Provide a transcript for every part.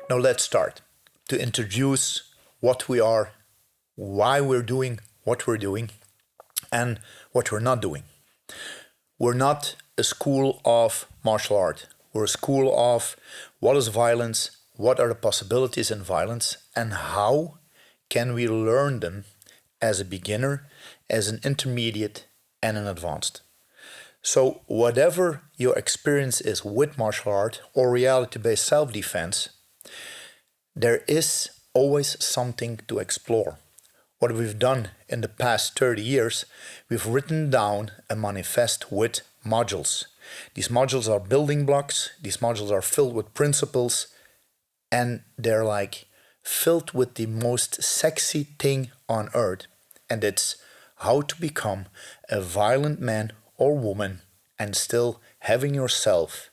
Now let's start to introduce what we are, why we're doing what we're doing, and what we're not doing. We're not a school of martial art. We're a school of what is violence, what are the possibilities in violence, and how can we learn them as a beginner, as an intermediate, and an advanced. So whatever your experience is with martial art or reality-based self-defense, there is always something to explore. What we've done in the past 30 years, we've written down a manifest with modules. These modules are building blocks, these modules are filled with principles, and they're like filled with the most sexy thing on earth. And it's how to become a violent man or woman and still having yourself,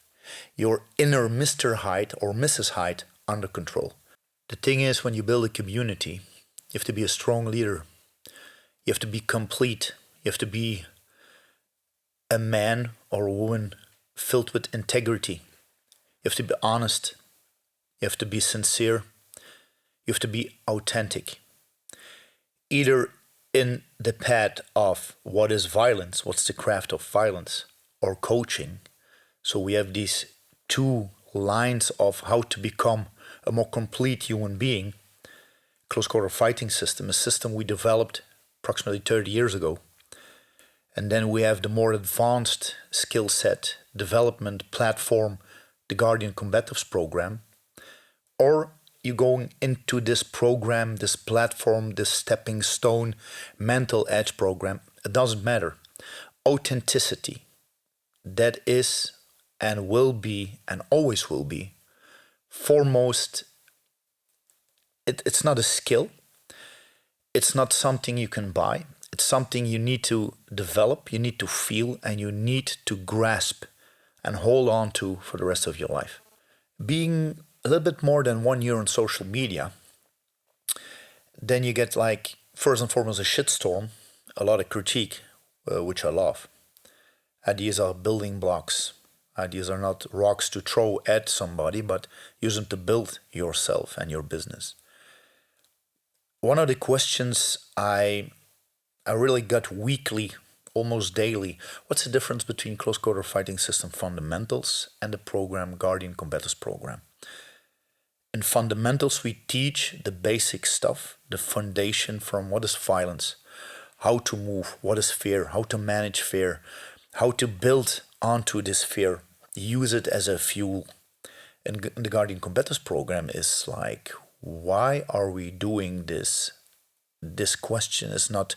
your inner Mr. Hyde or Mrs. Hyde under control. The thing is, when you build a community, you have to be a strong leader. You have to be complete. You have to be a man or a woman filled with integrity. You have to be honest. You have to be sincere. You have to be authentic. Either in the path of what is violence, what's the craft of violence, or coaching. So we have these two lines of how to become a more complete human being. Close quarter fighting system, a system we developed approximately 30 years ago. And then we have the more advanced skill set development platform, the Guardian Combatives program. Or you're going into this program, this platform, this stepping stone, mental edge program. It doesn't matter. Authenticity, that is and will be and always will be foremost. It's not a skill. It's not something you can buy. It's something you need to develop, you need to feel, and you need to grasp and hold on to for the rest of your life. Being a little bit more than 1 year on social media, then you get like, first and foremost, a shitstorm, a lot of critique, which I love. Ideas are building blocks. Ideas are not rocks to throw at somebody, but use them to build yourself and your business. One of the questions I really got weekly, almost daily, what's the difference between close quarter fighting system fundamentals and the program Guardian Combatives program? In fundamentals, we teach the basic stuff, the foundation from what is violence, how to move, what is fear, how to manage fear, how to build onto this fear, use it as a fuel. And the Guardian Combatives program is like, why are we doing this? This question is not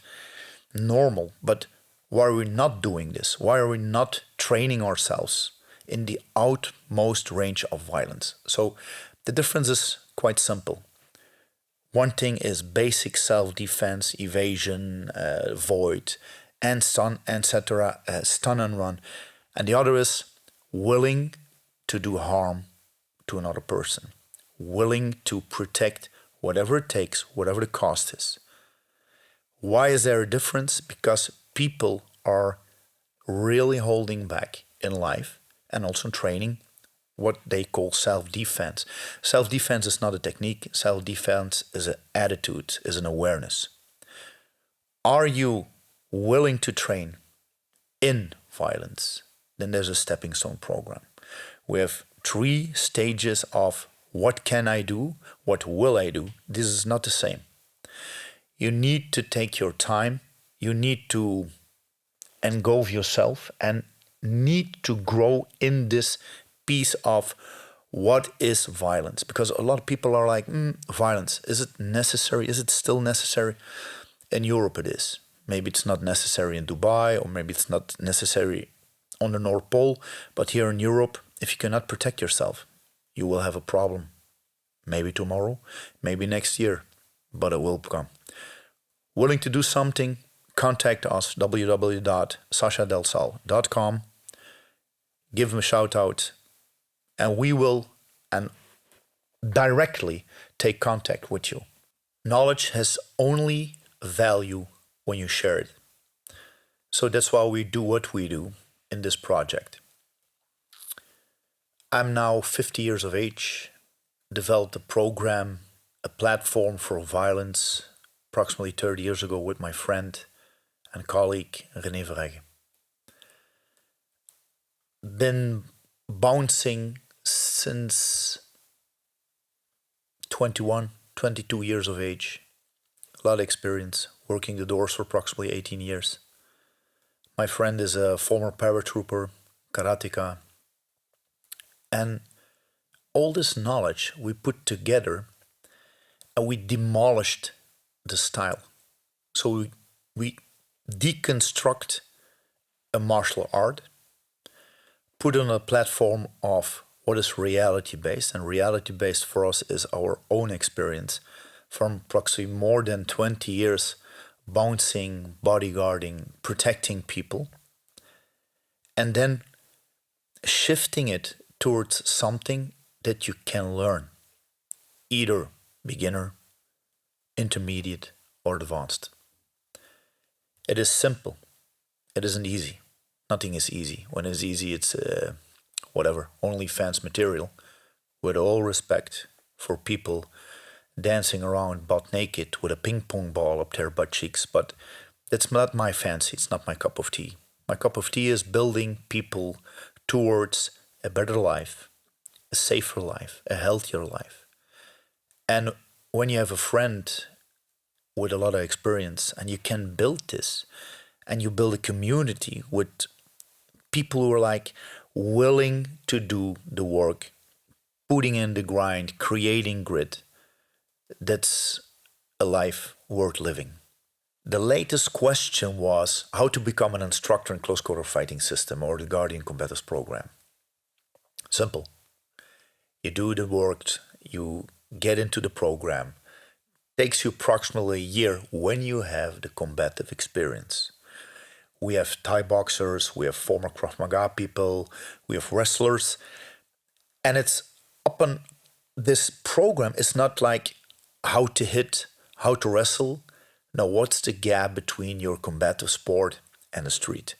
normal, but why are we not doing this? Why are we not training ourselves in the utmost range of violence? So the difference is quite simple. One thing is basic self-defense, evasion, void, and stun, etc., stun and run. And the other is willing to do harm to another person, willing to protect whatever it takes, whatever the cost is. Why is there a difference? Because people are really holding back in life and also in training what they call self-defense. Self-defense is not a technique. Self-defense is an attitude, is an awareness. Are you willing to train in violence? Then there's a stepping stone program. We have 3 stages of what can I do, what will I do. This is not the same. You need to take your time. You need to engulf yourself and need to grow in this piece of what is violence. Because a lot of people are like, violence, is it necessary? Is it still necessary? In Europe it is. Maybe it's not necessary in Dubai, or maybe it's not necessary on the North Pole. But here in Europe, if you cannot protect yourself, you will have a problem. Maybe tomorrow, maybe next year, but it will come. Willing to do something? Contact us, www.sashadelsal.com. Give them a shout out, and we will directly take contact with you. Knowledge has only value when you share it. So that's why we do what we do in this project. I'm now 50 years of age. developed a program, a platform for violence approximately 30 years ago with my friend and colleague René Verregge. Been bouncing since 21, 22 years of age. A lot of experience, working the doors for approximately 18 years. My friend is a former paratrooper, karateka, and all this knowledge we put together and we demolished the style. So we deconstruct a martial art, put on a platform of what is reality based, and reality based for us is our own experience from approximately more than 20 years bouncing, bodyguarding, protecting people, and then shifting it towards something that you can learn, either beginner, intermediate, or advanced. It is simple. It isn't easy. Nothing is easy. When it's easy, it's whatever, OnlyFans material. With all respect for people dancing around butt naked with a ping pong ball up their butt cheeks, but that's not my fancy. It's not my cup of tea. My cup of tea is building people towards a better life, a safer life, a healthier life. And when you have a friend with a lot of experience and you can build this and you build a community with people who are like willing to do the work, putting in the grind, creating grit, that's a life worth living. The latest question was how to become an instructor in close quarter fighting system or the Guardian Combatants program. Simple. You do the work, you get into the program. Takes you approximately a year when you have the combative experience. We have Thai boxers, we have former Krav Maga people, we have wrestlers. And it's upon this program, it's not like how to hit, how to wrestle. No, what's the gap between your combative sport and the street?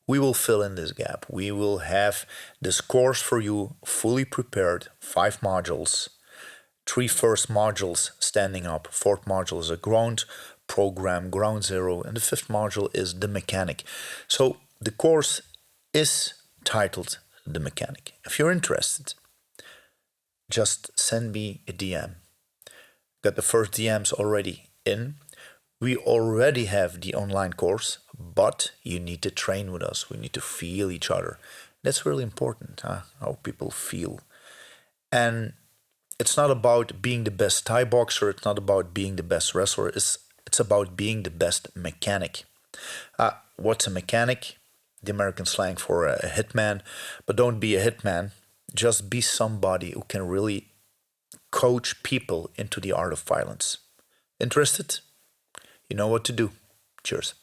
We will fill in this gap. We will have this course for you fully prepared, 5 modules. 3 first modules standing up, 4th module is a ground program, ground zero, and the 5th module is the mechanic. So the course is titled The Mechanic. If you're interested, just send me a DM. Got the first DMs already in. We already have the online course, but you need to train with us. We need to feel each other. That's really important, how people feel. And it's not about being the best Thai boxer. It's not about being the best wrestler. It's about being the best mechanic. What's a mechanic? The American slang for a hitman. But don't be a hitman. Just be somebody who can really coach people into the art of violence. Interested? You know what to do. Cheers.